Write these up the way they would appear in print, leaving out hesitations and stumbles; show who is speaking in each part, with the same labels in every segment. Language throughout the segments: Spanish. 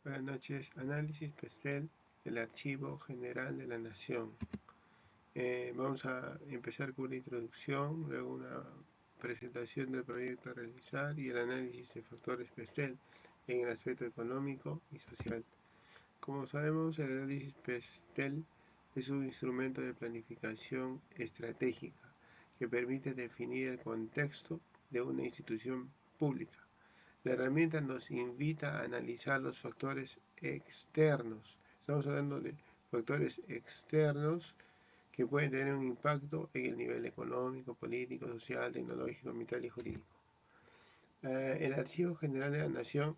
Speaker 1: Buenas noches. Análisis PESTEL del Archivo General de la Nación. Vamos a empezar con una introducción, luego una presentación del proyecto a realizar y el análisis de factores PESTEL en el aspecto económico y social. Como sabemos, el análisis PESTEL es un instrumento de planificación estratégica que permite definir el contexto de una institución pública. La herramienta nos invita a analizar los factores externos. Estamos hablando de factores externos que pueden tener un impacto en el nivel económico, político, social, tecnológico, ambiental y jurídico. El Archivo General de la Nación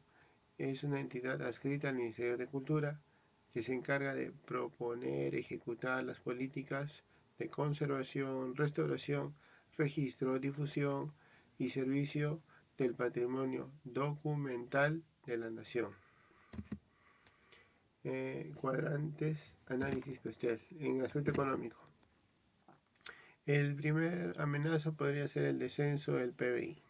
Speaker 1: es una entidad adscrita al Ministerio de Cultura que se encarga de proponer, ejecutar las políticas de conservación, restauración, registro, difusión y servicio del patrimonio documental de la nación. Cuadrantes, análisis PESTEL. En aspecto económico, el primer amenaza podría ser el descenso del PBI.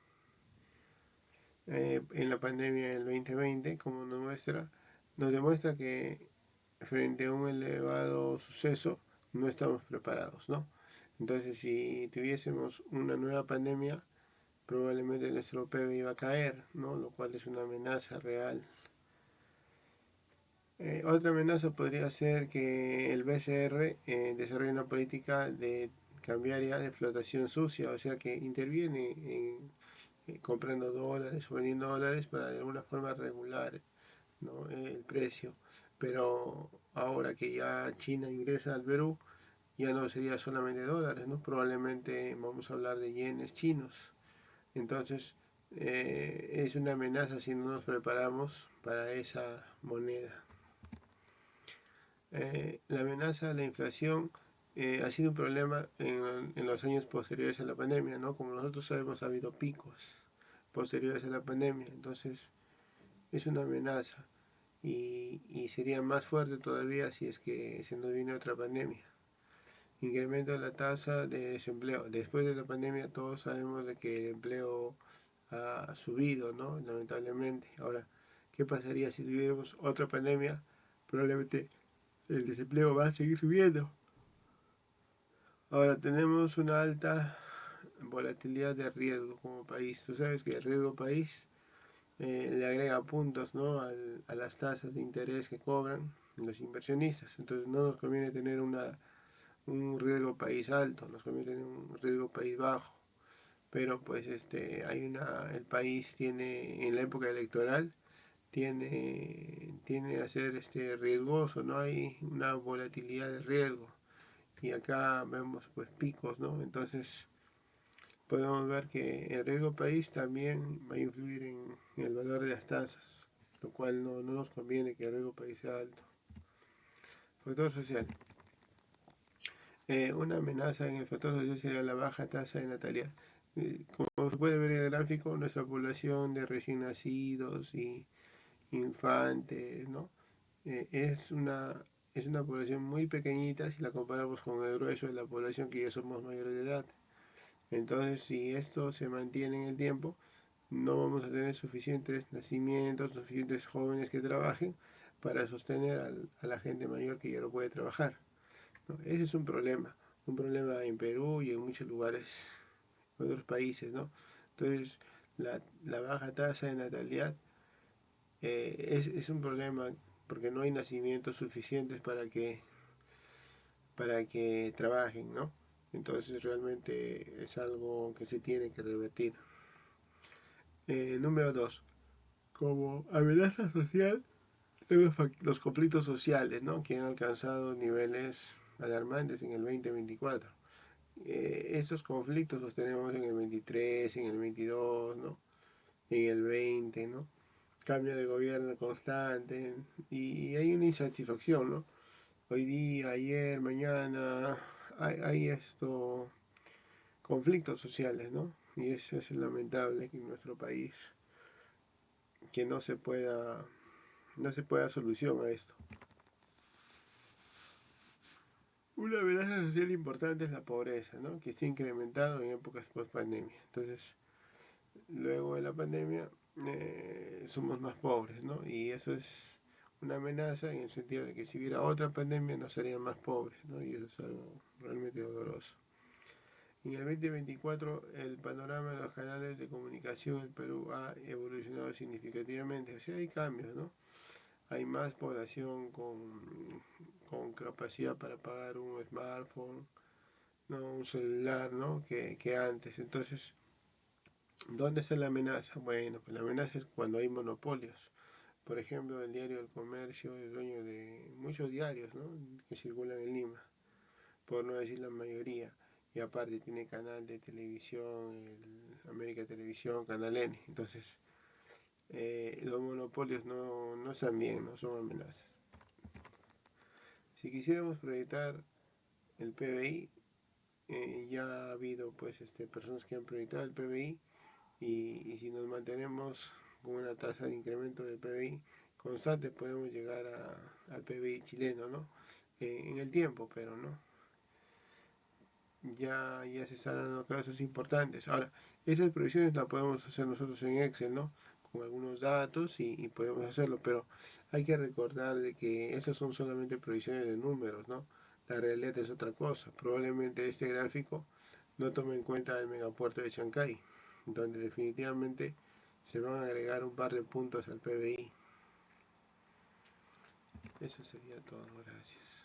Speaker 1: En la pandemia del 2020, como nos demuestra que frente a un elevado suceso no estamos preparados, ¿no? Entonces, si tuviésemos una nueva pandemia, probablemente nuestro PIB iba a caer, ¿no? Lo cual es una amenaza real. Otra amenaza podría ser que el BCR desarrolle una política de cambiaria de flotación sucia, o sea que interviene comprando dólares o vendiendo dólares para de alguna forma regular, ¿no? El precio. Pero ahora que ya China ingresa al Perú, ya no sería solamente dólares, ¿no? Probablemente vamos a hablar de yenes chinos. Entonces, es una amenaza si no nos preparamos para esa moneda. La amenaza a la inflación ha sido un problema en los años posteriores a la pandemia, ¿no? Como nosotros sabemos, ha habido picos posteriores a la pandemia, entonces es una amenaza y sería más fuerte todavía si es que se nos viene otra pandemia. Incremento de la tasa de desempleo. Después de la pandemia todos sabemos de que el empleo ha subido, ¿no? Lamentablemente. Ahora, ¿qué pasaría si tuviéramos otra pandemia? Probablemente el desempleo va a seguir subiendo. Ahora, tenemos una alta volatilidad de riesgo como país. Tú sabes que el riesgo país le agrega puntos, ¿no? A las tasas de interés que cobran los inversionistas. Entonces no nos conviene tener un riesgo país alto, nos conviene tener un riesgo país bajo. Pero pues el país tiene, en la época electoral, tiene a ser riesgoso, no hay una volatilidad de riesgo. Y acá vemos pues picos, ¿no? Entonces podemos ver que el riesgo país también va a influir en el valor de las tasas, lo cual no nos conviene que el riesgo país sea alto. Factor social. Una amenaza en el factor social sería la baja tasa de natalidad. Como se puede ver en el gráfico, nuestra población de recién nacidos y infantes, ¿no? Es una población muy pequeñita si la comparamos con el grueso de la población que ya somos mayores de edad. Entonces, si esto se mantiene en el tiempo, no vamos a tener suficientes nacimientos, suficientes jóvenes que trabajen para sostener a la gente mayor que ya no puede trabajar, ¿no? Ese es un problema en Perú y en muchos lugares, en otros países, ¿no? Entonces, la baja tasa de natalidad es un problema porque no hay nacimientos suficientes para que trabajen, ¿no? Entonces realmente es algo que se tiene que revertir. Número 2. Como amenaza social, los conflictos sociales, ¿no? Que han alcanzado niveles alarmantes en el 2024. Estos conflictos los tenemos en el 23, en el 22, ¿no? En el 20, ¿no? Cambio de gobierno constante y hay una insatisfacción, ¿no? Hoy día, ayer, mañana, hay conflictos sociales, ¿no? Y eso es lamentable que en nuestro país que no se pueda dar solución a esto. Una amenaza social importante es la pobreza, ¿no? Que se ha incrementado en épocas post pandemia. Entonces, luego de la pandemia somos más pobres, ¿no? Y eso es una amenaza en el sentido de que si hubiera otra pandemia no serían más pobres, ¿no? Y eso es algo realmente doloroso. En el 2024 el panorama de los canales de comunicación en Perú ha evolucionado significativamente, o sea, hay cambios, ¿no? Hay más población con capacidad para pagar un smartphone, ¿no? Un celular, ¿no? Que antes. Entonces, ¿dónde está la amenaza? Bueno, pues la amenaza es cuando hay monopolios. Por ejemplo, el diario El Comercio es dueño de muchos diarios, ¿no? Que circulan en Lima, por no decir la mayoría. Y aparte tiene canal de televisión, el América Televisión, Canal N. Entonces, los monopolios no están bien, no son amenazas. Si quisiéramos proyectar el PBI, ya ha habido pues personas que han proyectado el PBI y si nos mantenemos con una tasa de incremento del PBI constante podemos llegar al PBI chileno, ¿no? En el tiempo, pero no. Ya se están dando casos importantes. Ahora, esas proyecciones las podemos hacer nosotros en Excel, ¿no? Con algunos datos y podemos hacerlo, pero hay que recordar de que esas son solamente proyecciones de números, ¿no? La realidad es otra cosa. Probablemente este gráfico no tome en cuenta el megapuerto de Chancay, donde definitivamente se van a agregar un par de puntos al PBI. Eso sería todo, gracias.